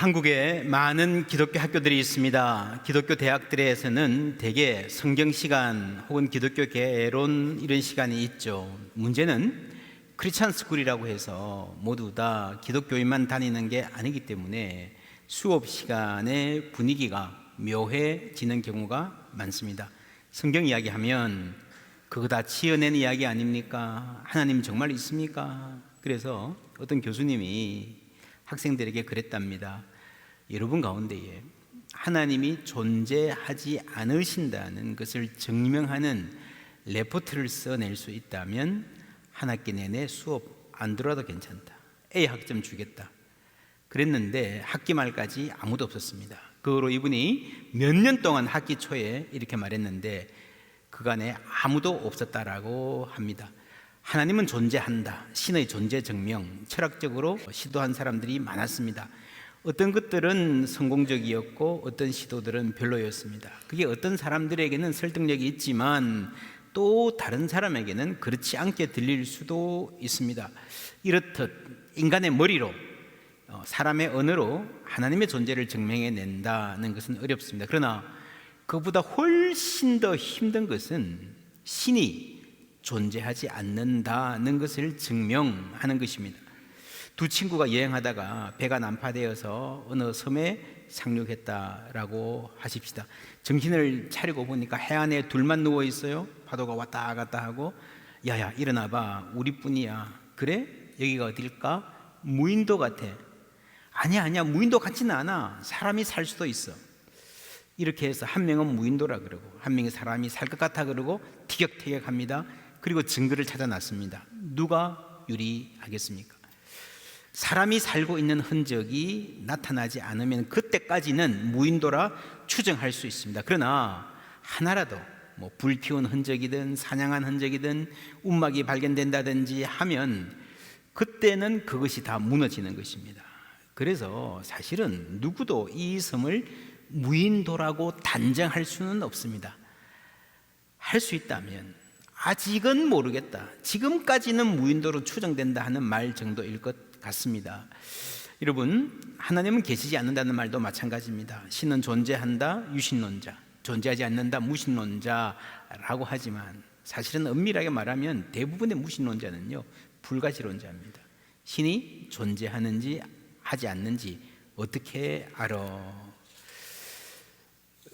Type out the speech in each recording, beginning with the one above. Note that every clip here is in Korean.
한국에 많은 기독교 학교들이 있습니다. 기독교 대학들에서는 대개 성경 시간 혹은 기독교 개론 이런 시간이 있죠. 문제는 크리스찬 스쿨이라고 해서 모두 다 기독교인만 다니는 게 아니기 때문에 수업 시간의 분위기가 묘해지는 경우가 많습니다. 성경 이야기하면 그거 다 지어낸 이야기 아닙니까? 하나님 정말 있습니까? 그래서 어떤 교수님이 학생들에게 그랬답니다. 여러분 가운데에 하나님이 존재하지 않으신다는 것을 증명하는 레포트를 써낼 수 있다면 한 학기 내내 수업 안 들어도 괜찮다. A 학점 주겠다. 그랬는데 학기 말까지 아무도 없었습니다. 그거로 이분이 몇 년 동안 학기 초에 이렇게 말했는데 그간에 아무도 없었다라고 합니다. 하나님은 존재한다. 신의 존재 증명, 철학적으로 시도한 사람들이 많았습니다. 어떤 것들은 성공적이었고 어떤 시도들은 별로였습니다. 그게 어떤 사람들에게는 설득력이 있지만 또 다른 사람에게는 그렇지 않게 들릴 수도 있습니다. 이렇듯 인간의 머리로 사람의 언어로 하나님의 존재를 증명해낸다는 것은 어렵습니다. 그러나 그보다 훨씬 더 힘든 것은 신이 존재하지 않는다는 것을 증명하는 것입니다. 두 친구가 여행하다가 배가 난파되어서 어느 섬에 상륙했다라고 하십시다. 정신을 차리고 보니까 해안에 둘만 누워 있어요. 파도가 왔다 갔다 하고 야야 일어나봐 우리뿐이야. 그래? 여기가 어딜까? 무인도 같아. 아니야 무인도 같지는 않아. 사람이 살 수도 있어. 이렇게 해서 한 명은 무인도라 그러고 한 명이 사람이 살 것 같아 그러고 티격태격합니다. 그리고 증거를 찾아놨습니다. 누가 유리하겠습니까? 사람이 살고 있는 흔적이 나타나지 않으면 그때까지는 무인도라 추정할 수 있습니다. 그러나 하나라도 불 피운 흔적이든 사냥한 흔적이든 움막이 발견된다든지 하면 그때는 그것이 다 무너지는 것입니다. 그래서 사실은 누구도 이 섬을 무인도라고 단정할 수는 없습니다. 할 수 있다면 아직은 모르겠다. 지금까지는 무인도로 추정된다 하는 말 정도일 것 같습니다. 여러분, 하나님은 계시지 않는다는 말도 마찬가지입니다. 신은 존재한다, 유신론자, 존재하지 않는다, 무신론자라고 하지만 사실은 엄밀하게 말하면 대부분의 무신론자는요 불가시론자입니다. 신이 존재하는지 하지 않는지 어떻게 알아?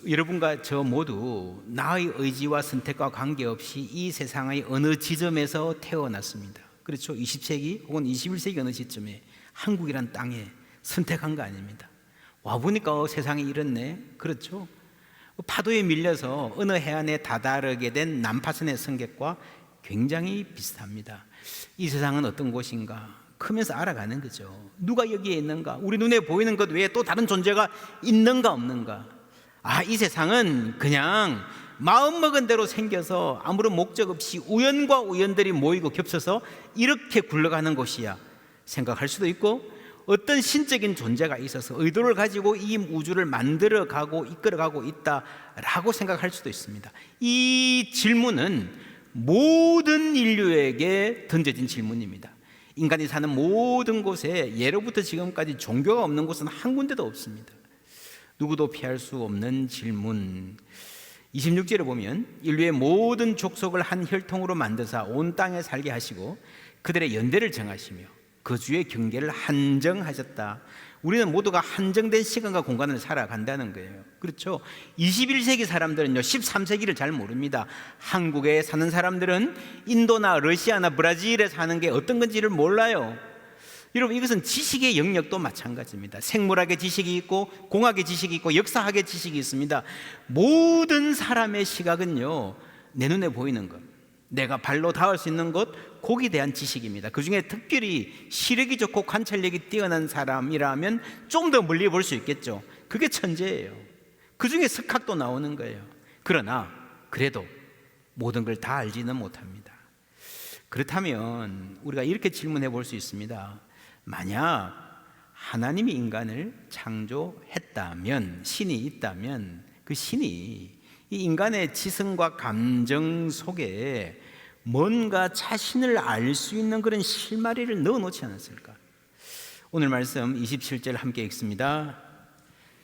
여러분과 저 모두 나의 의지와 선택과 관계없이 이 세상의 어느 지점에서 태어났습니다. 그렇죠? 20세기 혹은 21세기 어느 시점에 한국이란 땅에 선택한 거 아닙니다. 와보니까 세상이 이렇네. 그렇죠? 파도에 밀려서 어느 해안에 다다르게 된 난파선의 성격과 굉장히 비슷합니다. 이 세상은 어떤 곳인가? 크면서 알아가는 거죠. 누가 여기에 있는가? 우리 눈에 보이는 것 외에 또 다른 존재가 있는가 없는가? 이 세상은 그냥 마음먹은 대로 생겨서 아무런 목적 없이 우연과 우연들이 모이고 겹쳐서 이렇게 굴러가는 곳이야 생각할 수도 있고, 어떤 신적인 존재가 있어서 의도를 가지고 이 우주를 만들어가고 이끌어가고 있다라고 생각할 수도 있습니다. 이 질문은 모든 인류에게 던져진 질문입니다. 인간이 사는 모든 곳에 예로부터 지금까지 종교가 없는 곳은 한 군데도 없습니다. 누구도 피할 수 없는 질문. 26절에 보면 인류의 모든 족속을 한 혈통으로 만드사 온 땅에 살게 하시고 그들의 연대를 정하시며 그 주의 경계를 한정하셨다. 우리는 모두가 한정된 시간과 공간을 살아간다는 거예요. 그렇죠? 21세기 사람들은요 13세기를 잘 모릅니다. 한국에 사는 사람들은 인도나 러시아나 브라질에 사는 게 어떤 건지를 몰라요. 여러분, 이것은 지식의 영역도 마찬가지입니다. 생물학의 지식이 있고 공학의 지식이 있고 역사학의 지식이 있습니다. 모든 사람의 시각은요 내 눈에 보이는 것, 내가 발로 닿을 수 있는 것, 거기에 대한 지식입니다. 그 중에 특별히 시력이 좋고 관찰력이 뛰어난 사람이라면 좀 더 멀리 볼 수 있겠죠. 그게 천재예요. 그 중에 석학도 나오는 거예요. 그러나 그래도 모든 걸 다 알지는 못합니다. 그렇다면 우리가 이렇게 질문해 볼 수 있습니다. 만약 하나님이 인간을 창조했다면, 신이 있다면 그 신이 이 인간의 지성과 감정 속에 뭔가 자신을 알 수 있는 그런 실마리를 넣어놓지 않았을까? 오늘 말씀 27절 함께 읽습니다.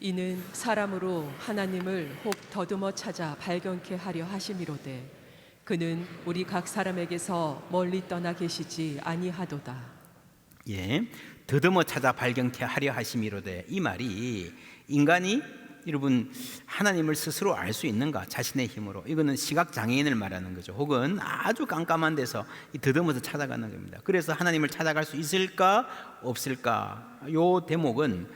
이는 사람으로 하나님을 혹 더듬어 찾아 발견케 하려 하심이로되 그는 우리 각 사람에게서 멀리 떠나 계시지 아니하도다. 예, 더듬어 찾아 발견케 하려 하심이로되, 이 말이 인간이 여러분 하나님을 스스로 알 수 있는가? 자신의 힘으로. 이거는 시각 장애인을 말하는 거죠. 혹은 아주 깜깜한 데서 더듬어서 찾아가는 겁니다. 그래서 하나님을 찾아갈 수 있을까 없을까? 요 대목은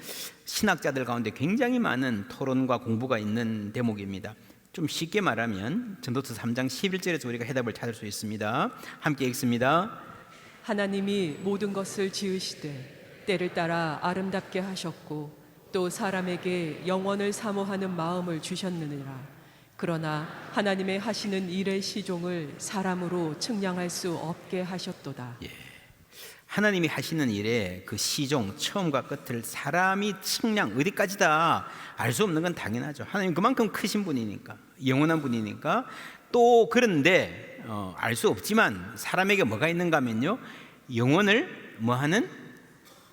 신학자들 가운데 굉장히 많은 토론과 공부가 있는 대목입니다. 좀 쉽게 말하면 전도서 3장 11절에서 우리가 해답을 찾을 수 있습니다. 함께 읽습니다. 하나님이 모든 것을 지으시되 때를 따라 아름답게 하셨고 또 사람에게 영원을 사모하는 마음을 주셨느니라. 그러나 하나님의 하시는 일의 시종을 사람으로 측량할 수 없게 하셨도다. 예. 하나님이 하시는 일의 그 시종, 처음과 끝을 사람이 측량 어디까지다 알 수 없는 건 당연하죠. 하나님 그만큼 크신 분이니까, 영원한 분이니까. 또 그런데 알 수 없지만 사람에게 뭐가 있는가 하면요, 영원을 뭐하는?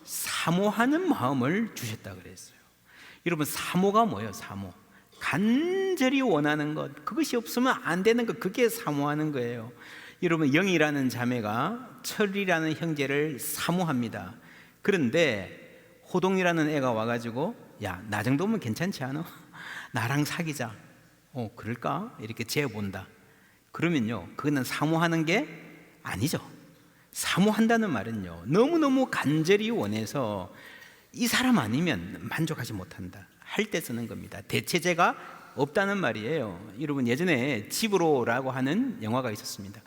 사모하는 마음을 주셨다 그랬어요. 여러분, 사모가 뭐예요? 사모, 간절히 원하는 것, 그것이 없으면 안 되는 것, 그게 사모하는 거예요. 여러분, 영이라는 자매가 철이라는 형제를 사모합니다. 그런데 호동이라는 애가 와가지고, 야, 나 정도면 괜찮지 않아? 나랑 사귀자. 그럴까? 이렇게 재본다. 그러면요, 그거는 사모하는 게 아니죠. 사모한다는 말은요, 너무너무 간절히 원해서 이 사람 아니면 만족하지 못한다 할 때 쓰는 겁니다. 대체제가 없다는 말이에요. 여러분, 예전에 집으로라고 하는 영화가 있었습니다.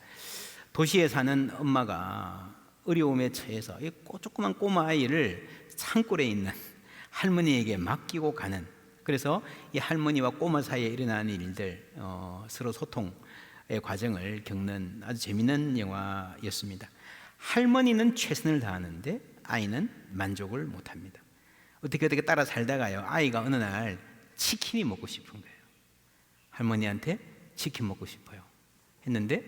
도시에 사는 엄마가 어려움에 처해서 이 조그만 꼬마 아이를 산골에 있는 할머니에게 맡기고 가는, 그래서 이 할머니와 꼬마 사이에 일어나는 일들, 서로 소통의 과정을 겪는 아주 재미있는 영화였습니다. 할머니는 최선을 다하는데 아이는 만족을 못합니다. 어떻게 따라 살다가요, 아이가 어느 날 치킨이 먹고 싶은 거예요. 할머니한테 치킨 먹고 싶어요 했는데,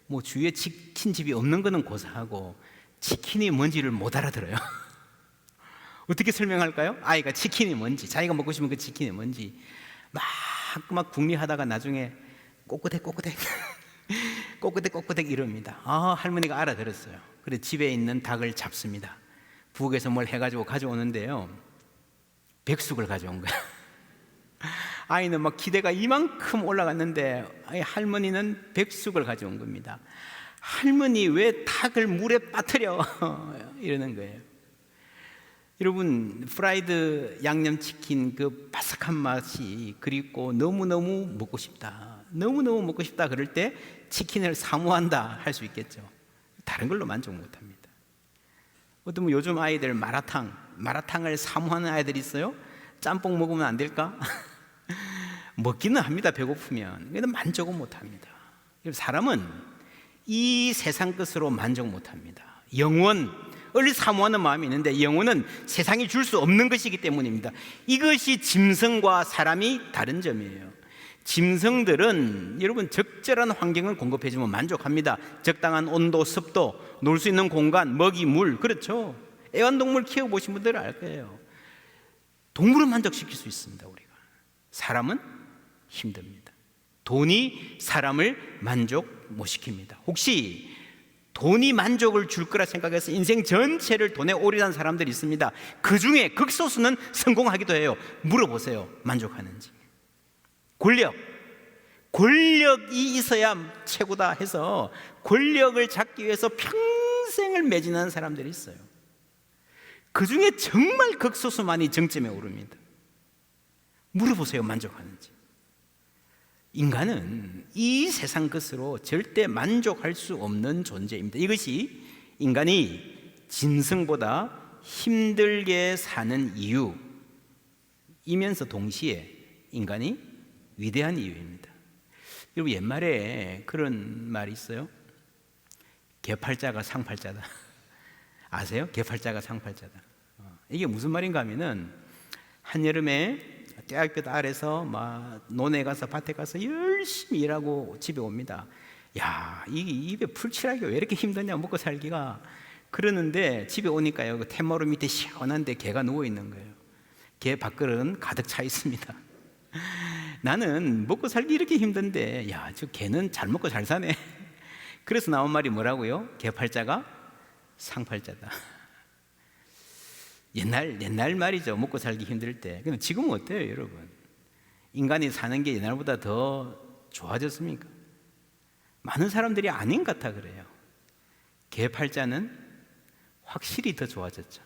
뭐 주위에 치킨집이 없는 거는 고사하고 치킨이 뭔지를 못 알아들어요. 어떻게 설명할까요? 아이가 치킨이 뭔지, 자기가 먹고 싶은 그 치킨이 뭔지 막 궁리하다가 나중에 꼬꾸댁 꼬꾸댁 이럽니다. 할머니가 알아들었어요. 그래 집에 있는 닭을 잡습니다. 부엌에서 뭘 해가지고 가져오는데요, 백숙을 가져온 거예요. 아이는 막 기대가 이만큼 올라갔는데 할머니는 백숙을 가져온 겁니다. 할머니 왜 닭을 물에 빠뜨려? 이러는 거예요. 여러분, 프라이드 양념치킨 그 바삭한 맛이 그립고 너무너무 먹고 싶다, 너무너무 먹고 싶다 그럴 때 치킨을 사모한다 할 수 있겠죠. 다른 걸로 만족 못합니다. 어떤 요즘 아이들 마라탕을 사모하는 아이들이 있어요. 짬뽕 먹으면 안 될까? 먹기는 합니다, 배고프면. 그래도 만족은 못합니다. 사람은 이 세상 것으로 만족 못합니다. 영원을 사모하는 마음이 있는데, 영혼은 세상이 줄 수 없는 것이기 때문입니다. 이것이 짐승과 사람이 다른 점이에요. 짐승들은 여러분 적절한 환경을 공급해주면 만족합니다. 적당한 온도, 습도, 놀 수 있는 공간, 먹이, 물, 그렇죠. 애완동물 키워보신 분들은 알 거예요. 동물은 만족시킬 수 있습니다. 우리가. 사람은 힘듭니다. 돈이 사람을 만족 못 시킵니다. 혹시 돈이 만족을 줄 거라 생각해서 인생 전체를 돈에 올인한 사람들이 있습니다. 그 중에 극소수는 성공하기도 해요. 물어보세요, 만족하는지. 권력이 있어야 최고다 해서 권력을 잡기 위해서 평생을 매진하는 사람들이 있어요. 그 중에 정말 극소수만이 정점에 오릅니다. 물어보세요, 만족하는지. 인간은 이 세상 것으로 절대 만족할 수 없는 존재입니다. 이것이 인간이 짐승보다 힘들게 사는 이유이면서 동시에 인간이 위대한 이유입니다. 여러분, 옛말에 그런 말이 있어요. 개팔자가 상팔자다. 아세요? 개팔자가 상팔자다. 이게 무슨 말인가 하면은, 한여름에 대학교 딸에서 막 논에 가서 밭에 가서 열심히 일하고 집에 옵니다. 야, 이 입에 풀칠하기가 왜 이렇게 힘드냐, 먹고 살기가. 그러는데 집에 오니까요, 그 텐마루 밑에 시원한데 개가 누워 있는 거예요. 개 밥그릇은 가득 차 있습니다. 나는 먹고 살기 이렇게 힘든데, 야, 저 개는 잘 먹고 잘 사네. 그래서 나온 말이 뭐라고요? 개팔자가 상팔자다. 옛날 말이죠. 먹고 살기 힘들 때. 근데 지금은 어때요, 여러분? 인간이 사는 게 옛날보다 더 좋아졌습니까? 많은 사람들이 아닌 것 같아 그래요. 개팔자는 확실히 더 좋아졌죠.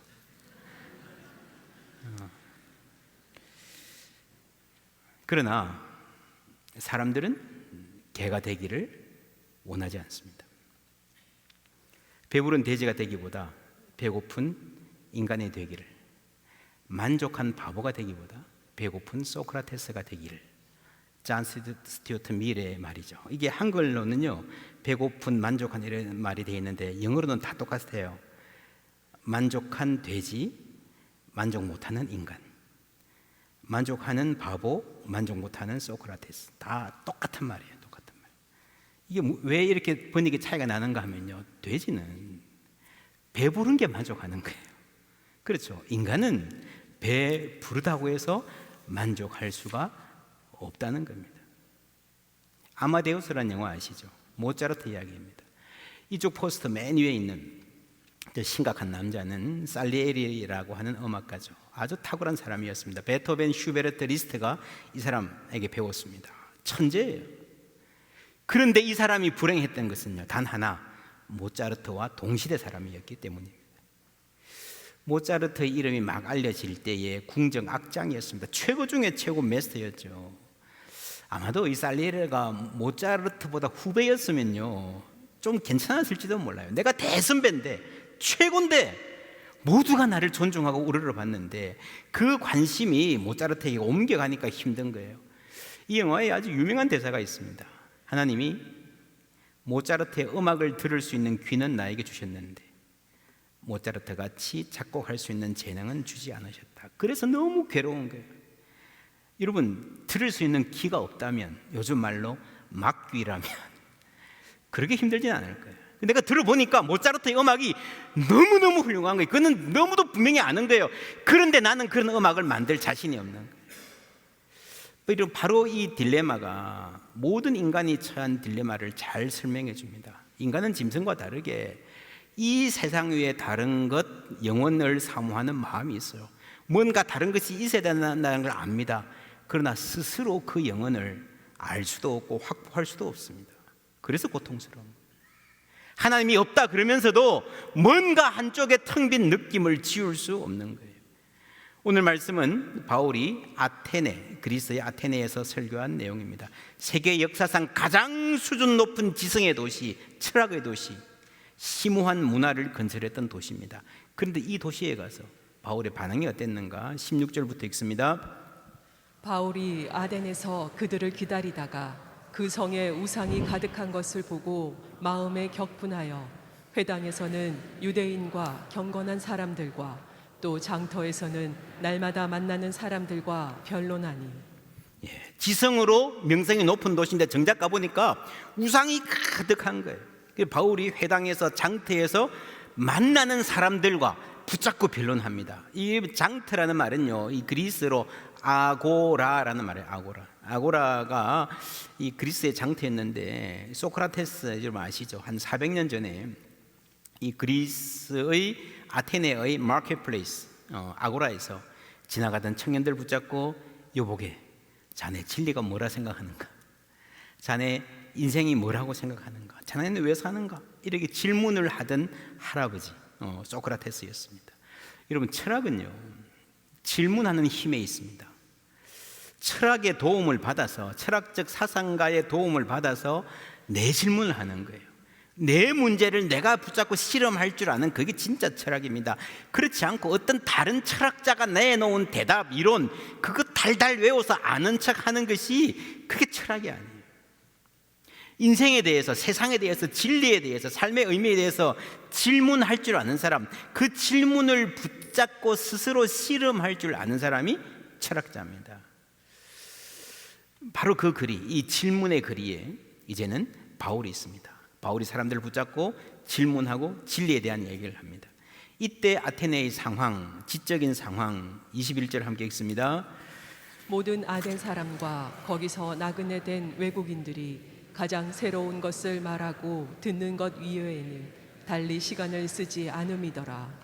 그러나 사람들은 개가 되기를 원하지 않습니다. 배부른 돼지가 되기보다 배고픈 인간이 되기를, 만족한 바보가 되기보다 배고픈 소크라테스가 되기를. 존 스튜어트 밀의 말이죠. 이게 한글로는요, 배고픈 만족한 이런 말이 되어 있는데 영어로는 다 똑같아요. 만족한 돼지, 만족 못하는 인간. 만족하는 바보, 만족 못하는 소크라테스. 다 똑같은 말이에요. 똑같은 말. 이게 왜 이렇게 번역의 차이가 나는가 하면요, 돼지는 배부른 게 만족하는 거예요. 그렇죠. 인간은 배 부르다고 해서 만족할 수가 없다는 겁니다. 아마데우스라는 영화 아시죠? 모차르트 이야기입니다. 이쪽 포스터 맨 위에 있는 심각한 남자는 살리에리라고 하는 음악가죠. 아주 탁월한 사람이었습니다. 베토벤, 슈베르트, 리스트가 이 사람에게 배웠습니다. 천재예요. 그런데 이 사람이 불행했던 것은요, 단 하나, 모차르트와 동시대 사람이었기 때문입니다. 모차르트의 이름이 막 알려질 때에 궁정 악장이었습니다. 최고 중에 최고 메스터였죠. 아마도 이 살리에리가 모차르트보다 후배였으면요, 좀 괜찮았을지도 몰라요. 내가 대선배인데, 최고인데, 모두가 나를 존중하고 우러러봤는데 그 관심이 모차르트에게 옮겨가니까 힘든 거예요. 이 영화에 아주 유명한 대사가 있습니다. 하나님이 모차르트의 음악을 들을 수 있는 귀는 나에게 주셨는데 모차르트 같이 작곡할 수 있는 재능은 주지 않으셨다. 그래서 너무 괴로운 거예요. 여러분, 들을 수 있는 귀가 없다면, 요즘 말로 막귀라면 그렇게 힘들진 않을 거예요. 내가 들어보니까 모차르트의 음악이 너무너무 훌륭한 거예요. 그는 너무도 분명히 아는 거예요. 그런데 나는 그런 음악을 만들 자신이 없는 거예요. 바로 이 딜레마가 모든 인간이 처한 딜레마를 잘 설명해 줍니다. 인간은 짐승과 다르게 이 세상 위에 다른 것, 영혼을 사모하는 마음이 있어요. 뭔가 다른 것이 있어야 된다는 걸 압니다. 그러나 스스로 그 영혼을 알 수도 없고 확보할 수도 없습니다. 그래서 고통스러운 거예요. 하나님이 없다 그러면서도 뭔가 한쪽에 텅 빈 느낌을 지울 수 없는 거예요. 오늘 말씀은 바울이 아테네, 그리스의 아테네에서 설교한 내용입니다. 세계 역사상 가장 수준 높은 지성의 도시, 철학의 도시, 심오한 문화를 건설했던 도시입니다. 그런데 이 도시에 가서 바울의 반응이 어땠는가? 16절부터 읽습니다. 바울이 아덴에서 그들을 기다리다가 그 성에 우상이 가득한 것을 보고 마음에 격분하여 회당에서는 유대인과 경건한 사람들과 또 장터에서는 날마다 만나는 사람들과 변론하니. 지성으로 명성이 높은 도시인데 정작 가보니까 우상이 가득한 거예요. 바울이 회당에서 장터에서 만나는 사람들과 붙잡고 변론합니다. 이 장터라는 말은요, 이 그리스로 아고라라는 말이에요. 아고라가 이 그리스의 장터였는데, 소크라테스 여러분 아시죠? 한 400년 전에 이 그리스의 아테네의 마켓플레이스, 아고라에서 지나가던 청년들 붙잡고, 여보게, 자네 진리가 뭐라 생각하는가? 자네 인생이 뭐라고 생각하는가? 자네는 왜 사는가? 이렇게 질문을 하던 할아버지, 소크라테스였습니다. 여러분, 철학은요, 질문하는 힘에 있습니다. 철학의 도움을 받아서, 철학적 사상가의 도움을 받아서 내 질문을 하는 거예요. 내 문제를 내가 붙잡고 실험할 줄 아는, 그게 진짜 철학입니다. 그렇지 않고 어떤 다른 철학자가 내놓은 대답, 이론, 그거 달달 외워서 아는 척 하는 것이 그게 철학이 아니에요. 인생에 대해서, 세상에 대해서, 진리에 대해서, 삶의 의미에 대해서 질문할 줄 아는 사람, 그 질문을 붙잡고 스스로 실험할 줄 아는 사람이 철학자입니다. 바로 그 거리, 이 질문의 거리에 이제는 바울이 있습니다. 바울이 사람들을 붙잡고 질문하고 진리에 대한 얘기를 합니다. 이때 아테네의 상황, 지적인 상황 21절 함께 읽습니다. 모든 아덴 사람과 거기서 나그네 된 외국인들이 가장 새로운 것을 말하고 듣는 것 이외에는 달리 시간을 쓰지 않음이더라.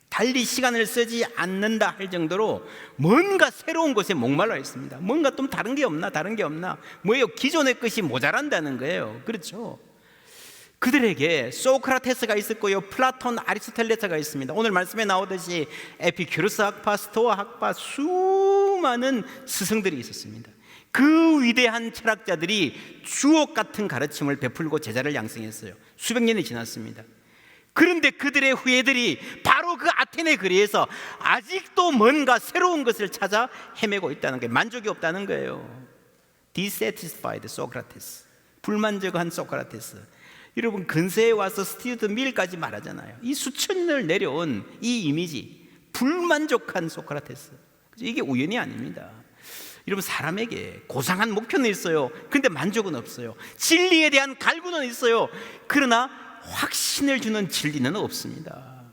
달리 시간을 쓰지 않는다 할 정도로 뭔가 새로운 것에 목말라 있습니다. 뭔가 좀 다른 게 없나? 뭐예요? 기존의 것이 모자란다는 거예요. 그렇죠? 그들에게 소크라테스가 있었고요, 플라톤, 아리스토텔레스가 있습니다. 오늘 말씀에 나오듯이 에피큐르스 학파, 스토아 학파, 수많은 스승들이 있었습니다. 그 위대한 철학자들이 주옥 같은 가르침을 베풀고 제자를 양성했어요. 수백 년이 지났습니다. 그런데 그들의 후예들이 바로 그 아테네 거리에서 아직도 뭔가 새로운 것을 찾아 헤매고 있다는 거예요. 만족이 없다는 거예요. Dissatisfied Socrates, 불만족한 소크라테스. 여러분, 근세에 와서 스튜어트 밀까지 말하잖아요. 이 수천 년을 내려온 이 이미지, 불만족한 소크라테스. 이게 우연이 아닙니다. 여러분, 사람에게 고상한 목표는 있어요. 그런데 만족은 없어요. 진리에 대한 갈구는 있어요. 그러나 확신을 주는 진리는 없습니다.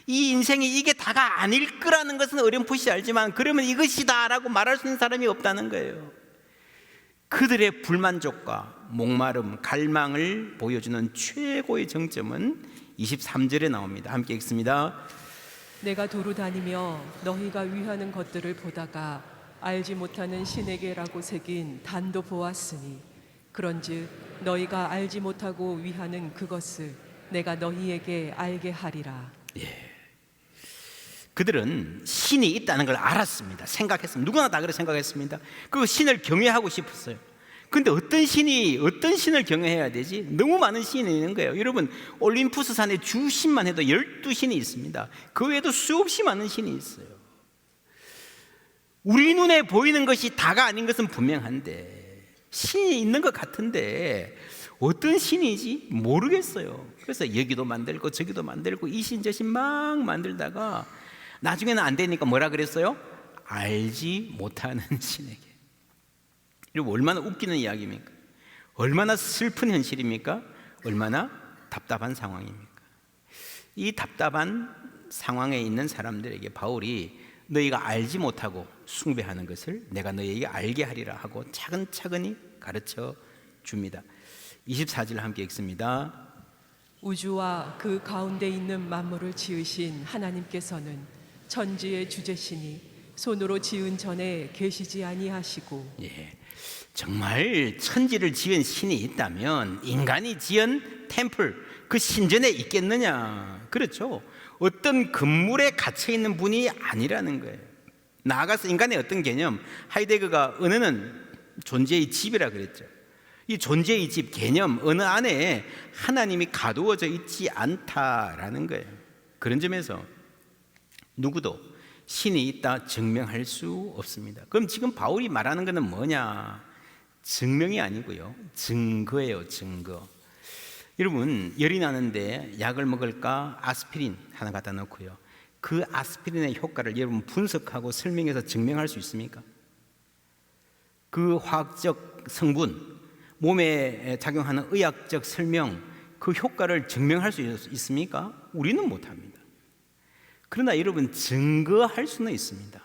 이 인생이 이게 다가 아닐 거라는 것은 어렴풋이 알지만 그러면 이것이다 라고 말할 수 있는 사람이 없다는 거예요. 그들의 불만족과 목마름, 갈망을 보여주는 최고의 정점은 23절에 나옵니다. 함께 읽습니다. 내가 두루 다니며 너희가 위하는 것들을 보다가 알지 못하는 신에게라고 새긴 단도 보았으니 그런즉 너희가 알지 못하고 위하는 그것을 내가 너희에게 알게 하리라. 그들은 신이 있다는 걸 알았습니다. 생각했습니다. 누구나 다 그렇게 생각했습니다. 그 신을 경외하고 싶었어요. 근데 어떤 신을 경외해야 되지? 너무 많은 신이 있는 거예요. 여러분, 올림푸스 산에 주신만 해도 12신이 있습니다. 그 외에도 수없이 많은 신이 있어요. 우리 눈에 보이는 것이 다가 아닌 것은 분명한데 신이 있는 것 같은데 어떤 신이지 모르겠어요. 그래서 여기도 만들고 저기도 만들고 이 신 저 신 막 만들다가 나중에는 안 되니까 뭐라 그랬어요? 알지 못하는 신에게. 이거 얼마나 웃기는 이야기입니까? 얼마나 슬픈 현실입니까? 얼마나 답답한 상황입니까? 이 답답한 상황에 있는 사람들에게 바울이 너희가 알지 못하고 숭배하는 것을 내가 너희에게 알게 하리라 하고 차근차근히 가르쳐 줍니다. 24절 함께 읽습니다. 우주와 그 가운데 있는 만물을 지으신 하나님께서는 천지의 주제시니 손으로 지은 전에 계시지 아니하시고. 정말 천지를 지은 신이 있다면 인간이 지은 템플, 그 신전에 있겠느냐? 그렇죠. 어떤 건물에 갇혀 있는 분이 아니라는 거예요. 나아가서 인간의 어떤 개념, 하이데거가 언어는 존재의 집이라 그랬죠. 이 존재의 집 개념, 언어 안에 하나님이 가두어져 있지 않다라는 거예요. 그런 점에서 누구도 신이 있다 증명할 수 없습니다. 그럼 지금 바울이 말하는 것은 뭐냐? 증명이 아니고요, 증거예요. 증거. 여러분, 열이 나는데 약을 먹을까? 아스피린 하나 갖다 놓고요, 그 아스피린의 효과를 여러분 분석하고 설명해서 증명할 수 있습니까? 그 화학적 성분, 몸에 작용하는 의학적 설명, 그 효과를 증명할 수 있습니까? 우리는 못합니다. 그러나 여러분, 증거할 수는 있습니다.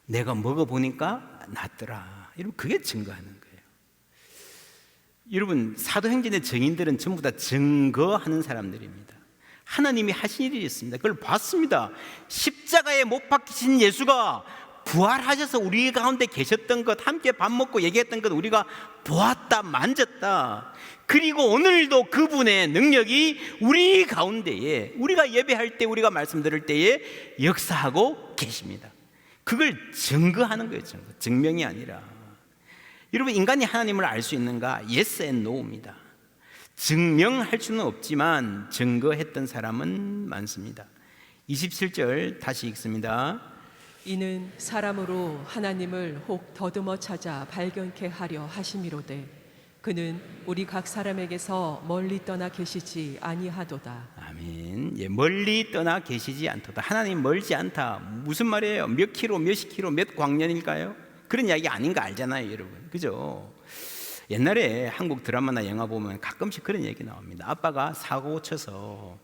내가 먹어보니까 낫더라. 여러분, 그게 증거하는 거예요. 여러분, 사도행전의 증인들은 전부 다 증거하는 사람들입니다. 하나님이 하신 일이 있습니다. 그걸 봤습니다. 십자가에 못 박히신 예수가 부활하셔서 우리 가운데 계셨던 것, 함께 밥 먹고 얘기했던 것 우리가 보았다, 만졌다. 그리고 오늘도 그분의 능력이 우리 가운데에, 우리가 예배할 때, 우리가 말씀 들을 때에 역사하고 계십니다. 그걸 증거하는 거예요. 증명이 아니라. 여러분, 인간이 하나님을 알 수 있는가? Yes and no입니다. 증명할 수는 없지만 증거했던 사람은 많습니다. 27절 다시 읽습니다. 이는 사람으로 하나님을 혹 더듬어 찾아 발견케 하려 하심이로되 그는 우리 각 사람에게서 멀리 떠나 계시지 아니하도다. 아멘. 멀리 떠나 계시지 않도다. 하나님 멀지 않다. 무슨 말이에요? 몇 킬로, 몇십 킬로, 몇 광년일까요? 그런 이야기 아닌 거 알잖아요, 여러분. 그죠? 옛날에 한국 드라마나 영화 보면 가끔씩 그런 얘기 나옵니다. 아빠가 사고 쳐서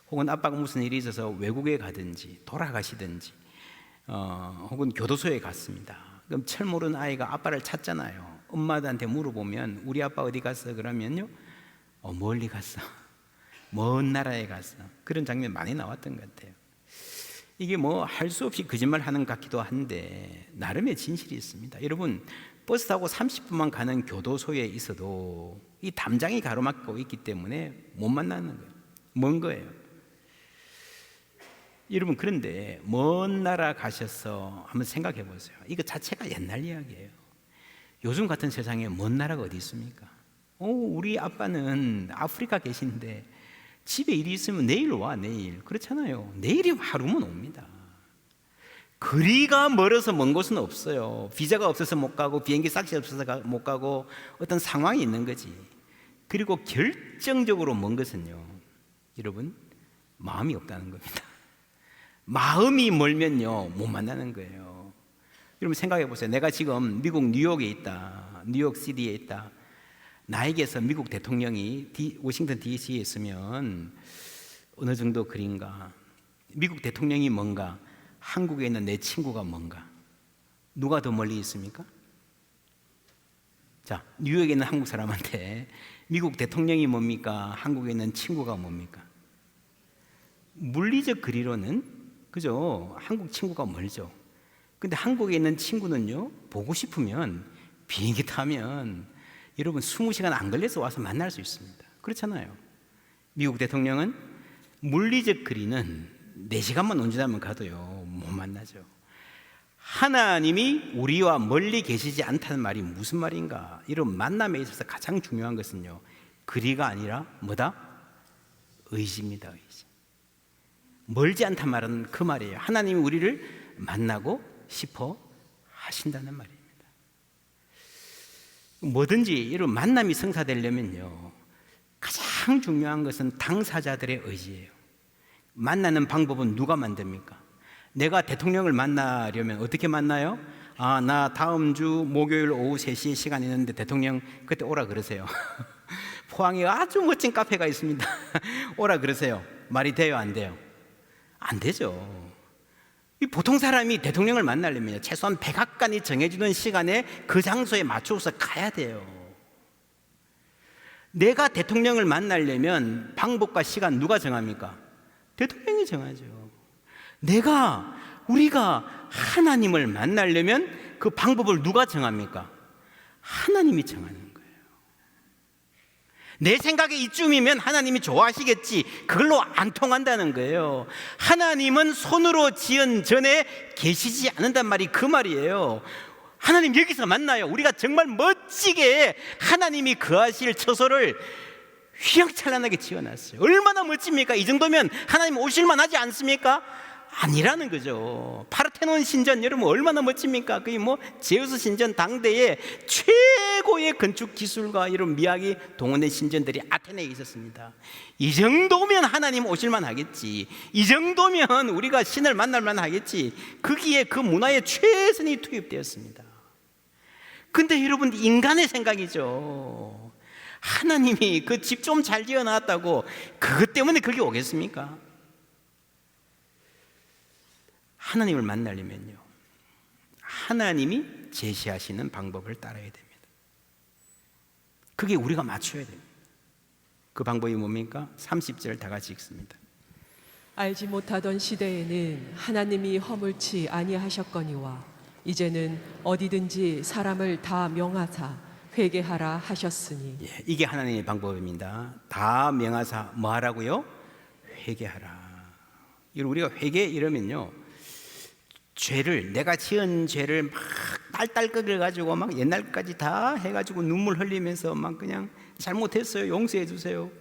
혹은 아빠가 무슨 일이 있어서 외국에 가든지 돌아가시든지 혹은 교도소에 갔습니다. 그럼 철 모르는 아이가 아빠를 찾잖아요. 엄마한테 물어보면 우리 아빠 어디 갔어? 그러면요, 멀리 갔어. 먼 나라에 갔어. 그런 장면 많이 나왔던 것 같아요. 이게 뭐 할 수 없이 거짓말 하는 것 같기도 한데 나름의 진실이 있습니다. 여러분, 버스 타고 30분만 가는 교도소에 있어도 이 담장이 가로막고 있기 때문에 못 만나는 거예요. 먼 거예요. 여러분, 그런데 먼 나라 가셔서 한번 생각해 보세요. 이거 자체가 옛날 이야기예요. 요즘 같은 세상에 먼 나라가 어디 있습니까? 우리 아빠는 아프리카 계신데 집에 일이 있으면 내일 와, 내일. 그렇잖아요. 내일이 하루면 옵니다. 거리가 멀어서 먼 곳은 없어요. 비자가 없어서 못 가고 비행기 싹시 없어서 못 가고 어떤 상황이 있는 거지. 그리고 결정적으로 먼 것은요, 여러분, 마음이 없다는 겁니다. 마음이 멀면요 못 만나는 거예요. 여러분 생각해 보세요. 내가 지금 미국 뉴욕에 있다, 뉴욕 시티에 있다. 나에게서 미국 대통령이 워싱턴 DC에 있으면 어느 정도 그린가? 미국 대통령이 뭔가, 한국에 있는 내 친구가 뭔가, 누가 더 멀리 있습니까? 자, 뉴욕에 있는 한국 사람한테 미국 대통령이 뭡니까? 한국에 있는 친구가 뭡니까? 물리적 거리로는 그죠? 한국 친구가 멀죠. 근데 한국에 있는 친구는요, 보고 싶으면 비행기 타면 여러분 20시간 안 걸려서 와서 만날 수 있습니다. 그렇잖아요. 미국 대통령은 물리적 거리는 4시간만 운전하면 가도요 못 만나죠. 하나님이 우리와 멀리 계시지 않다는 말이 무슨 말인가? 이런 만남에 있어서 가장 중요한 것은요, 거리가 아니라 뭐다? 의지입니다. 의지. 멀지 않단 말은 그 말이에요. 하나님이 우리를 만나고 싶어 하신다는 말입니다. 뭐든지 이런 만남이 성사되려면요, 가장 중요한 것은 당사자들의 의지예요. 만나는 방법은 누가 만듭니까? 내가 대통령을 만나려면 어떻게 만나요? 나 다음 주 목요일 오후 3시에 시간 있는데 대통령 그때 오라 그러세요. 포항에 아주 멋진 카페가 있습니다. 오라 그러세요. 말이 돼요, 안 돼요? 안 되죠. 보통 사람이 대통령을 만나려면 최소한 백악관이 정해주는 시간에 그 장소에 맞춰서 가야 돼요. 내가 대통령을 만나려면 방법과 시간 누가 정합니까? 대통령이 정하죠. 우리가 하나님을 만나려면 그 방법을 누가 정합니까? 하나님이 정하는 거예요. 내 생각에 이쯤이면 하나님이 좋아하시겠지, 그걸로 안 통한다는 거예요. 하나님은 손으로 지은 전에 계시지 않는단 말이 그 말이에요. 하나님 여기서 만나요. 우리가 정말 멋지게 하나님이 거하실 처소를 휘황찬란하게 지어놨어요. 얼마나 멋집니까? 이 정도면 하나님 오실만 하지 않습니까? 아니라는 거죠. 파르테논 신전 여러분 얼마나 멋집니까? 그게 뭐 제우스 신전 당대의 최고의 건축 기술과 이런 미학이 동원된 신전들이 아테네에 있었습니다. 이 정도면 하나님 오실만 하겠지. 이 정도면 우리가 신을 만날만 하겠지. 거기에 그 문화의 최선이 투입되었습니다. 근데 여러분 인간의 생각이죠. 하나님이 그 집 좀 잘 지어놨다고 그것 때문에 거기 오겠습니까? 하나님을 만나려면요, 하나님이 제시하시는 방법을 따라야 됩니다. 그게 우리가 맞춰야 됩니다. 그 방법이 뭡니까? 30절 다 같이 읽습니다. 알지 못하던 시대에는 하나님이 허물치 아니하셨거니와 이제는 어디든지 사람을 다 명하사 회개하라 하셨으니. 이게 하나님의 방법입니다. 다 명하사 뭐 하라고요? 회개하라. 우리가 회개 이러면요, 죄를, 내가 지은 죄를 막 딸딸 끓여가지고 막 옛날까지 다 해가지고 눈물 흘리면서 막 그냥 잘못했어요, 용서해 주세요.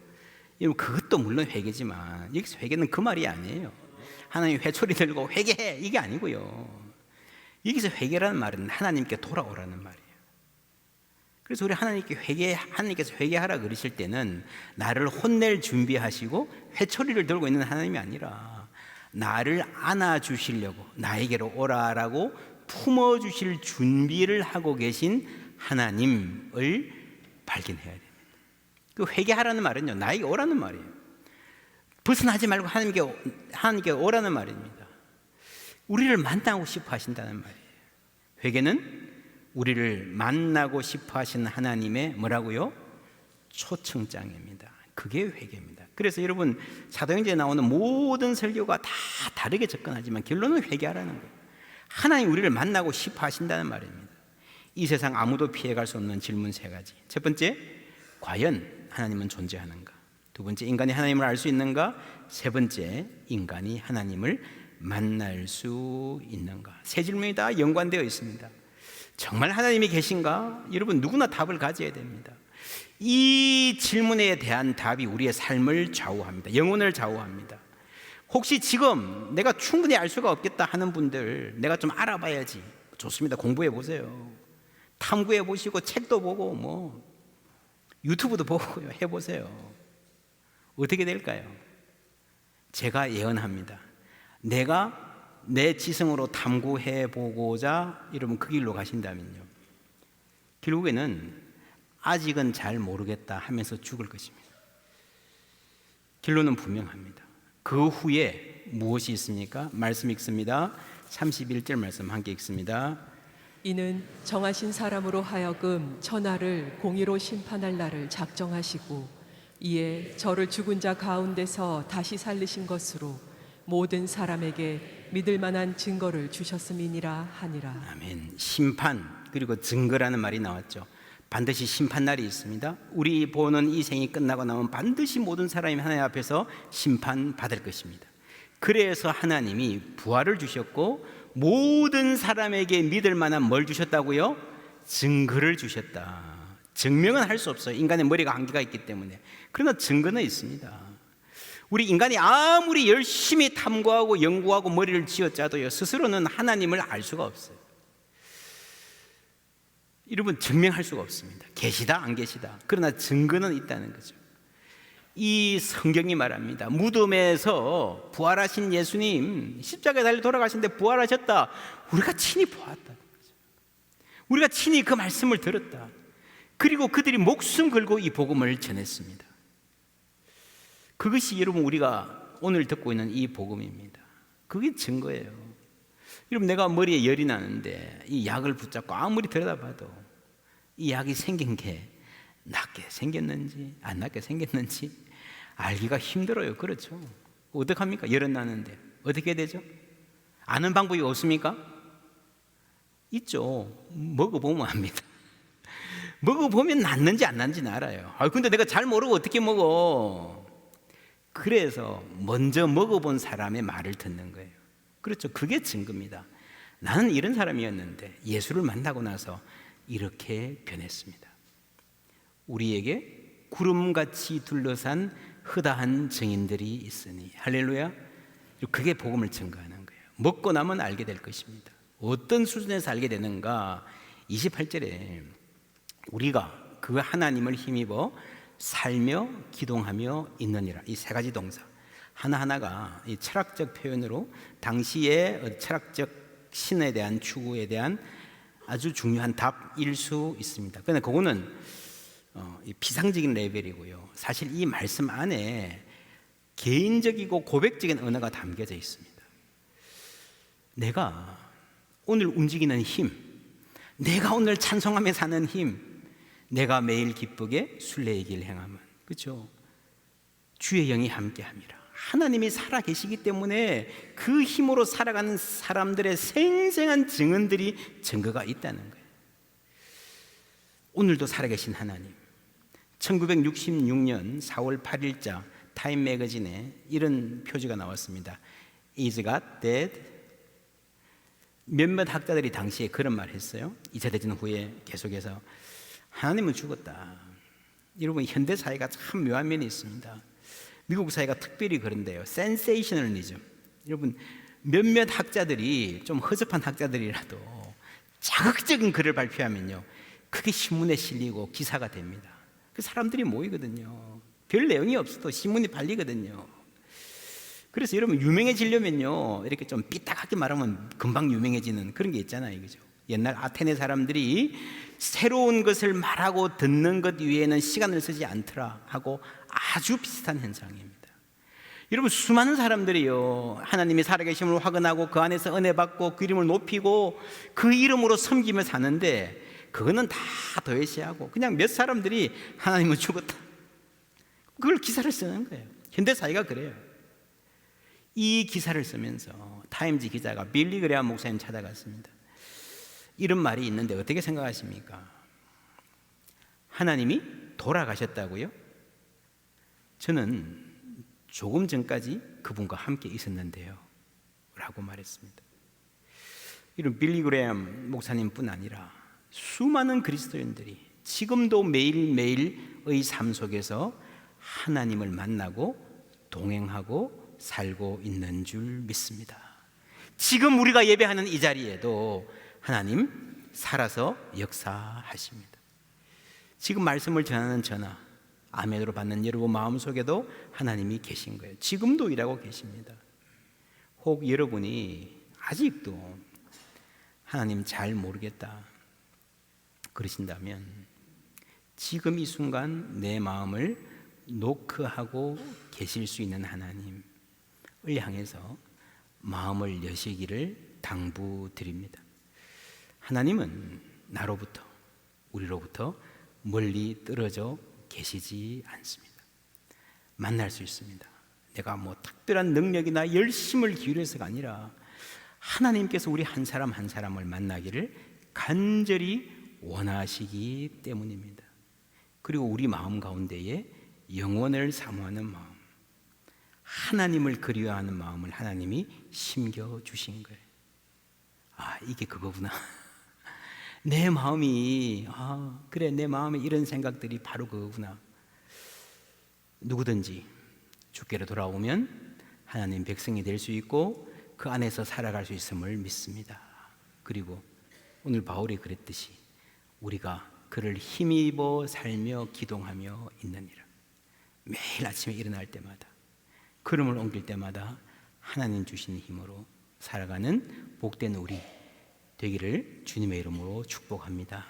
그것도 물론 회개지만 여기서 회개는 그 말이 아니에요. 하나님 회초리 들고 회개해 이게 아니고요. 여기서 회개라는 말은 하나님께 돌아오라는 말이에요. 그래서 우리 하나님께서 회개하라 그러실 때는 나를 혼낼 준비하시고 회초리를 들고 있는 하나님이 아니라 나를 안아주시려고 나에게로 오라라고 품어주실 준비를 하고 계신 하나님을 발견해야 됩니다. 그 회개하라는 말은요, 나에게 오라는 말이에요. 벗어나지 말고 하나님께 오라는 말입니다. 우리를 만나고 싶어 하신다는 말이에요. 회개는 우리를 만나고 싶어 하시는 하나님의 뭐라고요? 초청장입니다. 그게 회개입니다. 그래서 여러분, 사도행전에 나오는 모든 설교가 다 다르게 접근하지만 결론은 회개하라는 거예요. 하나님 우리를 만나고 싶어 하신다는 말입니다. 이 세상 아무도 피해갈 수 없는 질문 3가지. 첫 번째, 과연 하나님은 존재하는가? 두 번째, 인간이 하나님을 알 수 있는가? 세 번째, 인간이 하나님을 만날 수 있는가? 세 질문이 다 연관되어 있습니다. 정말 하나님이 계신가? 여러분, 누구나 답을 가져야 됩니다. 이 질문에 대한 답이 우리의 삶을 좌우합니다. 영혼을 좌우합니다. 혹시 지금 내가 충분히 알 수가 없겠다 하는 분들, 내가 좀 알아봐야지. 좋습니다. 공부해 보세요. 탐구해 보시고 책도 보고 뭐 유튜브도 보고 해보세요. 어떻게 될까요? 제가 예언합니다. 내가 내 지성으로 탐구해 보고자 여러분 그 길로 가신다면요, 결국에는 아직은 잘 모르겠다 하면서 죽을 것입니다. 결론은 분명합니다. 그 후에 무엇이 있습니까? 말씀 읽습니다. 31절 말씀 함께 읽습니다. 이는 정하신 사람으로 하여금 천하를 공의로 심판할 날을 작정하시고 이에 저를 죽은 자 가운데서 다시 살리신 것으로 모든 사람에게 믿을 만한 증거를 주셨음이니라 하니라. 아멘. 심판 그리고 증거라는 말이 나왔죠. 반드시 심판날이 있습니다. 우리 보는 이 생이 끝나고 나면 반드시 모든 사람이 하나님 앞에서 심판받을 것입니다. 그래서 하나님이 부활을 주셨고 모든 사람에게 믿을 만한 뭘 주셨다고요? 증거를 주셨다. 증명은 할 수 없어요. 인간의 머리가 한계가 있기 때문에. 그러나 증거는 있습니다. 우리 인간이 아무리 열심히 탐구하고 연구하고 머리를 쥐어짜도요, 스스로는 하나님을 알 수가 없어요. 여러분, 증명할 수가 없습니다. 계시다 안 계시다. 그러나 증거는 있다는 거죠. 이 성경이 말합니다. 무덤에서 부활하신 예수님, 십자가에 달려 돌아가신데 부활하셨다. 우리가 친히 보았다. 우리가 친히 그 말씀을 들었다. 그리고 그들이 목숨 걸고 이 복음을 전했습니다. 그것이 여러분 우리가 오늘 듣고 있는 이 복음입니다. 그게 증거예요. 여러분, 내가 머리에 열이 나는데 이 약을 붙잡고 아무리 들여다봐도 이 약이 생긴 게 낫게 생겼는지 안 낫게 생겼는지 알기가 힘들어요. 그렇죠? 어떡합니까? 열은 나는데 어떻게 되죠? 아는 방법이 없습니까? 있죠. 먹어보면 압니다. 먹어보면 낫는지 안 낫는지는 알아요. 근데 내가 잘 모르고 어떻게 먹어? 그래서 먼저 먹어본 사람의 말을 듣는 거예요. 그렇죠. 그게 증거입니다. 나는 이런 사람이었는데 예수를 만나고 나서 이렇게 변했습니다. 우리에게 구름같이 둘러싼 흐다한 증인들이 있으니 할렐루야. 그게 복음을 증거하는 거예요. 먹고 나면 알게 될 것입니다. 어떤 수준에서 알게 되는가? 28절에 우리가 그 하나님을 힘입어 살며 기동하며 있느니라. 이 3가지 동사 하나하나가 이 철학적 표현으로 당시의 철학적 신에 대한 추구에 대한 아주 중요한 답일 수 있습니다. 그런데 그거는 비상적인 레벨이고요. 사실 이 말씀 안에 개인적이고 고백적인 언어가 담겨져 있습니다. 내가 오늘 움직이는 힘, 내가 오늘 찬송하며 사는 힘, 내가 매일 기쁘게 순례의 길 행함은, 그렇죠? 주의 영이 함께함이라. 하나님이 살아계시기 때문에 그 힘으로 살아가는 사람들의 생생한 증언들이 증거가 있다는 거예요. 오늘도 살아계신 하나님. 1966년 4월 8일자 타임 매거진에 이런 표지가 나왔습니다. Is God dead? 몇몇 학자들이 당시에 그런 말을 했어요. 2차 대전 후에 계속해서 하나님은 죽었다. 여러분, 현대 사회가 참 묘한 면이 있습니다. 미국 사회가 특별히 그런데요. 센세이셔널리즘. 여러분, 몇몇 학자들이 좀 허접한 학자들이라도 자극적인 글을 발표하면요, 그게 신문에 실리고 기사가 됩니다. 그 사람들이 모이거든요. 별 내용이 없어도 신문이 팔리거든요. 그래서 여러분, 유명해지려면요, 이렇게 좀 삐딱하게 말하면 금방 유명해지는 그런 게 있잖아요, 그죠? 옛날 아테네 사람들이 새로운 것을 말하고 듣는 것 위에는 시간을 쓰지 않더라 하고 아주 비슷한 현상입니다. 여러분, 수많은 사람들이요, 하나님이 살아계심을 확언하고 그 안에서 은혜 받고 그 이름을 높이고 그 이름으로 섬기며 사는데, 그거는 다 도외시하고 그냥 몇 사람들이 하나님은 죽었다, 그걸 기사를 쓰는 거예요. 현대사회가 그래요. 이 기사를 쓰면서 타임지 기자가 빌리 그레암 목사님 찾아갔습니다. 이런 말이 있는데 어떻게 생각하십니까? 하나님이 돌아가셨다고요? 저는 조금 전까지 그분과 함께 있었는데요 라고 말했습니다. 이런 빌리 그레암 목사님뿐 아니라 수많은 그리스도인들이 지금도 매일매일의 삶 속에서 하나님을 만나고 동행하고 살고 있는 줄 믿습니다. 지금 우리가 예배하는 이 자리에도 하나님 살아서 역사하십니다. 지금 말씀을 전하는 저나 아멘으로 받는 여러분 마음속에도 하나님이 계신 거예요. 지금도 일하고 계십니다. 혹 여러분이 아직도 하나님 잘 모르겠다 그러신다면, 지금 이 순간 내 마음을 노크하고 계실 수 있는 하나님을 향해서 마음을 여시기를 당부드립니다. 하나님은 나로부터, 우리로부터 멀리 떨어져 계시지 않습니다. 만날 수 있습니다. 내가 뭐 특별한 능력이나 열심을 기울여서가 아니라 하나님께서 우리 한 사람 한 사람을 만나기를 간절히 원하시기 때문입니다. 그리고 우리 마음 가운데에 영원을 사모하는 마음, 하나님을 그리워하는 마음을 하나님이 심겨주신 거예요. 아, 이게 그거구나. 내 마음이, 그래, 내 마음에 이런 생각들이 바로 그거구나. 누구든지 주께로 돌아오면 하나님 백성이 될 수 있고 그 안에서 살아갈 수 있음을 믿습니다. 그리고 오늘 바울이 그랬듯이 우리가 그를 힘입어 살며 기동하며 있느니라. 매일 아침에 일어날 때마다, 걸음을 옮길 때마다 하나님 주신 힘으로 살아가는 복된 우리 되기를 주님의 이름으로 축복합니다.